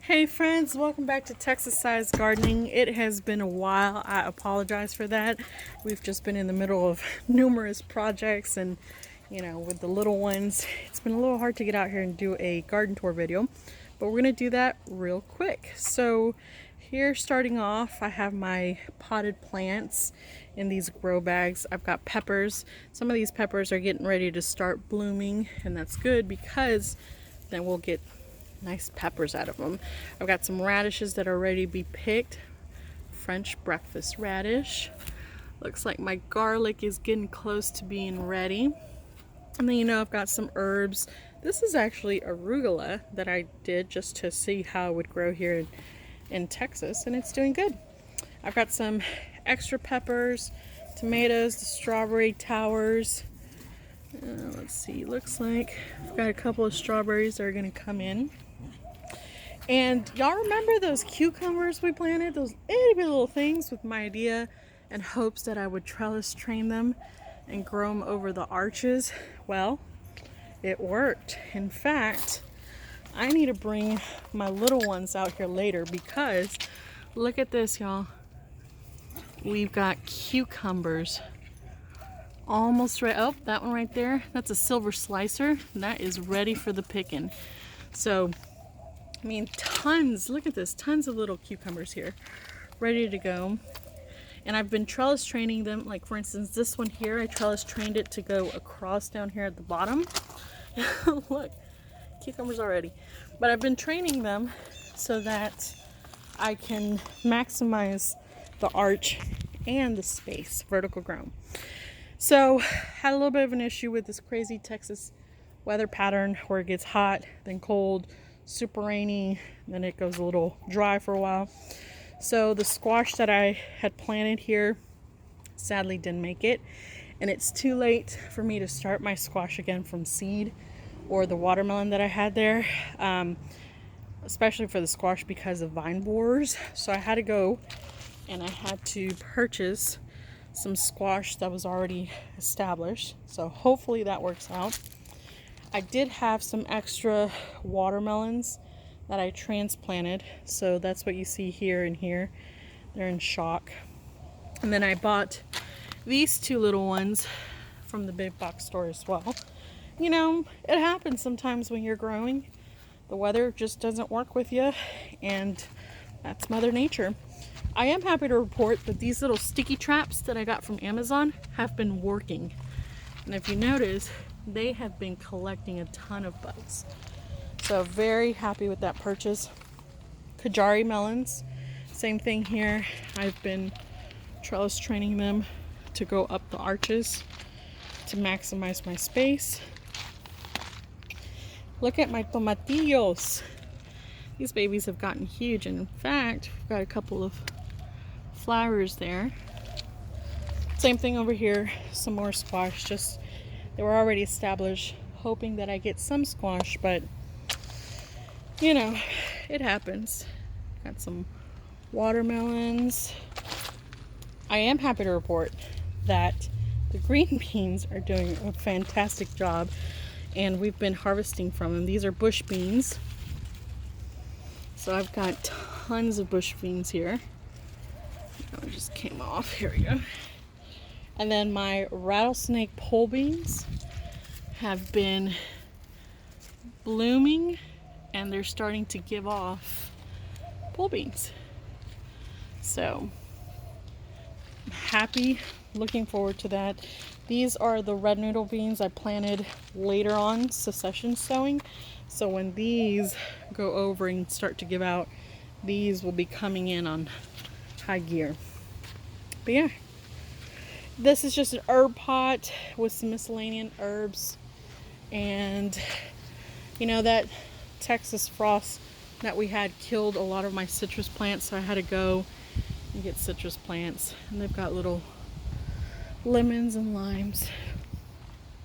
Hey friends, welcome back to Texas Size Gardening. It has been a while. I apologize for that. We've just been in the middle of numerous projects and with the little ones, it's been a little hard to get out here and do a garden tour video, but we're gonna do that real quick. So here, starting off, I have my potted plants in these grow bags. I've got peppers. Some of these peppers are getting ready to start blooming, and that's good because then we'll get nice peppers out of them. I've got some radishes that are ready to be picked. French breakfast radish. Looks like my garlic is getting close to being ready. And then I've got some herbs. This is actually arugula that I did just to see how it would grow here in Texas, and it's doing good. I've got some extra peppers, tomatoes, the strawberry towers. Let's see, looks like I've got a couple of strawberries that are going to come in. And y'all remember those cucumbers we planted? Those itty bitty little things with my idea and hopes that I would trellis train them and grow them over the arches? Well, it worked. In fact, I need to bring my little ones out here later because look at this, y'all. We've got cucumbers almost ready. Oh, that one right there, that's a silver slicer. That is ready for the picking. So I mean, tons, look at this, tons of little cucumbers here, ready to go. And I've been trellis training them, like for instance, this one here, I trellis trained it to go across down here at the bottom. Look, cucumbers already. But I've been training them so that I can maximize the arch and the space, vertical grown. So, had a little bit of an issue with this crazy Texas weather pattern where it gets hot, then cold, super rainy, then it goes a little dry for a while. So the squash that I had planted here sadly didn't make it, and it's too late for me to start my squash again from seed, or the watermelon that I had there, especially for the squash because of vine borers. So I had to go and I had to purchase some squash that was already established. So hopefully that works out. I did have some extra watermelons that I transplanted, so that's what you see here and here. They're in shock. And then I bought these two little ones from the big box store as well. It happens sometimes when you're growing. The weather just doesn't work with you, and that's Mother Nature. I am happy to report that these little sticky traps that I got from Amazon have been working. And if you notice, they have been collecting a ton of bugs. So very happy with that purchase. Kajari Melons, same thing here. I've been trellis training them to go up the arches to maximize my space. Look at my tomatillos. These babies have gotten huge, and in fact, we've got a couple of flowers there. Same thing over here, some more squash, just they were already established, hoping that I get some squash, but it happens. Got some watermelons. I am happy to report that the green beans are doing a fantastic job, and we've been harvesting from them. These are bush beans. So I've got tons of bush beans here. It just came off. Here we go. And then my rattlesnake pole beans have been blooming, and they're starting to give off pole beans. So I'm happy, looking forward to that. These are the red noodle beans I planted later on succession sowing. So when these go over and start to give out, these will be coming in on high gear. But yeah. This is just an herb pot with some miscellaneous herbs, and that Texas frost that we had killed a lot of my citrus plants, so I had to go and get citrus plants, and they've got little lemons and limes.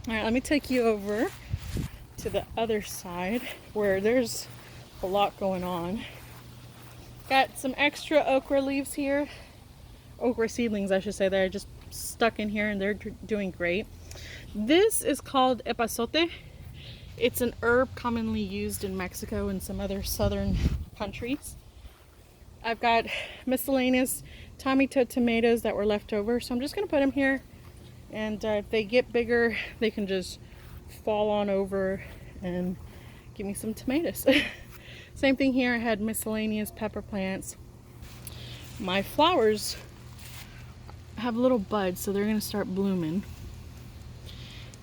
All right, let me take you over to the other side where there's a lot going on. Got some extra okra leaves here, okra seedlings I should say, that I just stuck in here, and they're doing great. This is called Epasote. It's an herb commonly used in Mexico and some other southern countries. I've got miscellaneous tomato tomatoes that were left over, so I'm just going to put them here. And if they get bigger, they can just fall on over and give me some tomatoes. Same thing here. I had miscellaneous pepper plants. My flowers have little buds, so they're going to start blooming.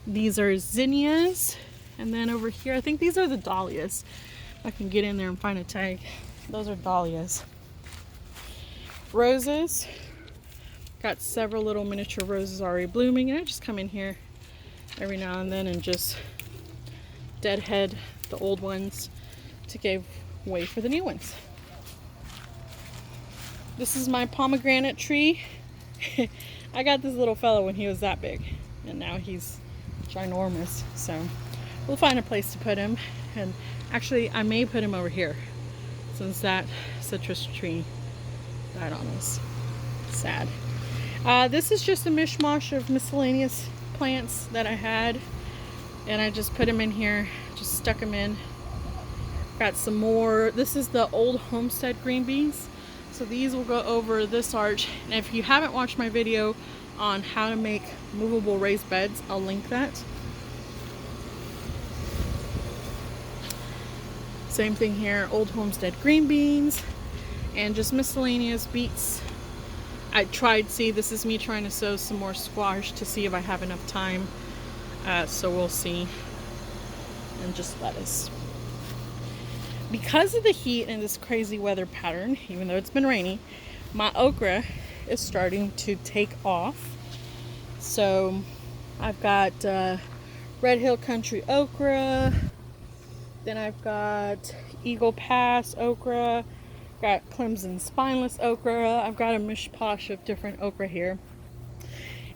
These are zinnias. And then over here, I think these are the dahlias. I can get in there and find a tag. Those are dahlias. Roses. Got several little miniature roses already blooming. And I just come in here every now and then and just deadhead the old ones to give way for the new ones. This is my pomegranate tree. I got this little fellow when he was that big, and now he's ginormous. So we'll find a place to put him. And actually, I may put him over here since that citrus tree died on us. Sad. This is just a mishmash of miscellaneous plants that I had, and I just put them in here, just stuck them in. Got some more. This is the old homestead green beans, so these will go over this arch. And if you haven't watched my video on how to make movable raised beds, I'll link that. Same thing here, old homestead green beans and just miscellaneous beets. I tried, see, this is me trying to sow some more squash to see if I have enough time. So we'll see. And just lettuce. Because of the heat and this crazy weather pattern, even though it's been rainy, my okra is starting to take off. So I've got Red Hill Country okra. Then I've got Eagle Pass okra. Got Clemson spineless okra. I've got a mishposh of different okra here.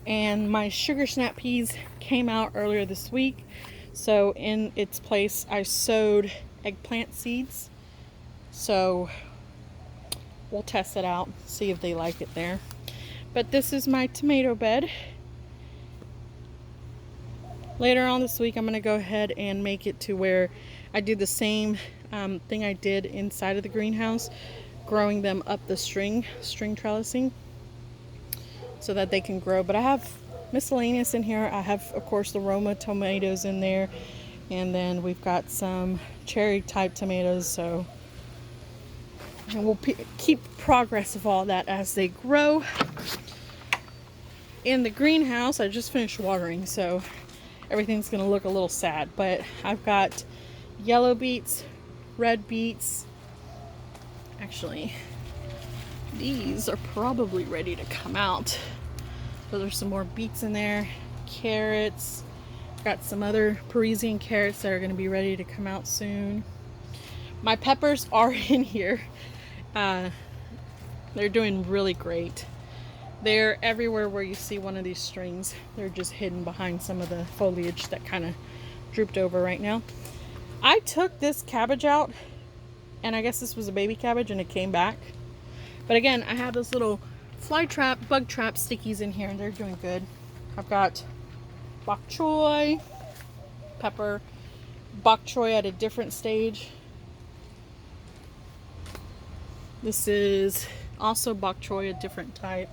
And my sugar snap peas came out earlier this week. So in its place, I sowed eggplant seeds. So we'll test it out, see if they like it there. But this is my tomato bed. Later on this week, I'm going to go ahead and make it to where I do the same thing I did inside of the greenhouse, growing them up the string trellising so that they can grow. But I have miscellaneous in here. I have, of course, the Roma tomatoes in there, and then we've got some cherry type tomatoes. So and we'll keep progress of all that as they grow. In the greenhouse, I just finished watering, so everything's gonna look a little sad, but I've got yellow beets, red beets. Actually, these are probably ready to come out. So there's some more beets in there, carrots. Got some other Parisian carrots that are going to be ready to come out soon. My peppers are in here. They're doing really great. They're everywhere where you see one of these strings. They're just hidden behind some of the foliage that kind of drooped over right now. I took this cabbage out, and I guess this was a baby cabbage, and it came back. But again, I have those little fly trap, bug trap stickies in here, and they're doing good. I've got Bok Choy, pepper, Bok Choy at a different stage. This is also Bok Choy, a different type.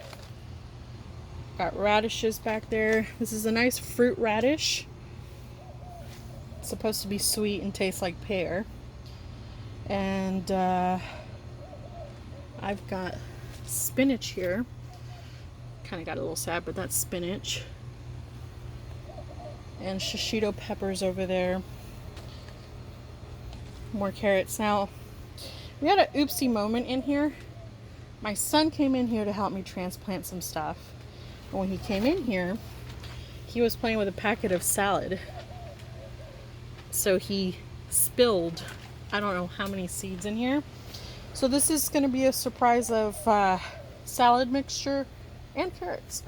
Got radishes back there. This is a nice fruit radish. It's supposed to be sweet and taste like pear. And I've got spinach here. Kind of got a little sad, but that's spinach. And shishito peppers over there. More carrots. Now, we had an oopsie moment in here. My son came in here to help me transplant some stuff. And when he came in here, he was playing with a packet of salad. So he spilled, I don't know how many seeds in here. So this is going to be a surprise of salad mixture and carrots.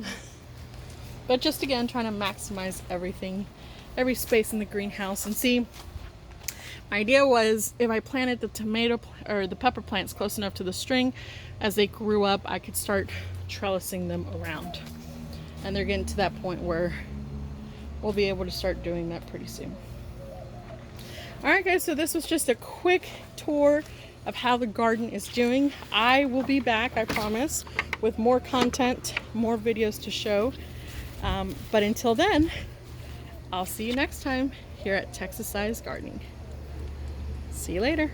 But just again, trying to maximize everything, every space in the greenhouse. And see, my idea was if I planted the tomato or the pepper plants close enough to the string, as they grew up, I could start trellising them around. And they're getting to that point where we'll be able to start doing that pretty soon. Alright guys, so this was just a quick tour of how the garden is doing. I will be back, I promise, with more content, more videos to show. But until then, I'll see you next time here at Texas Size Gardening. See you later.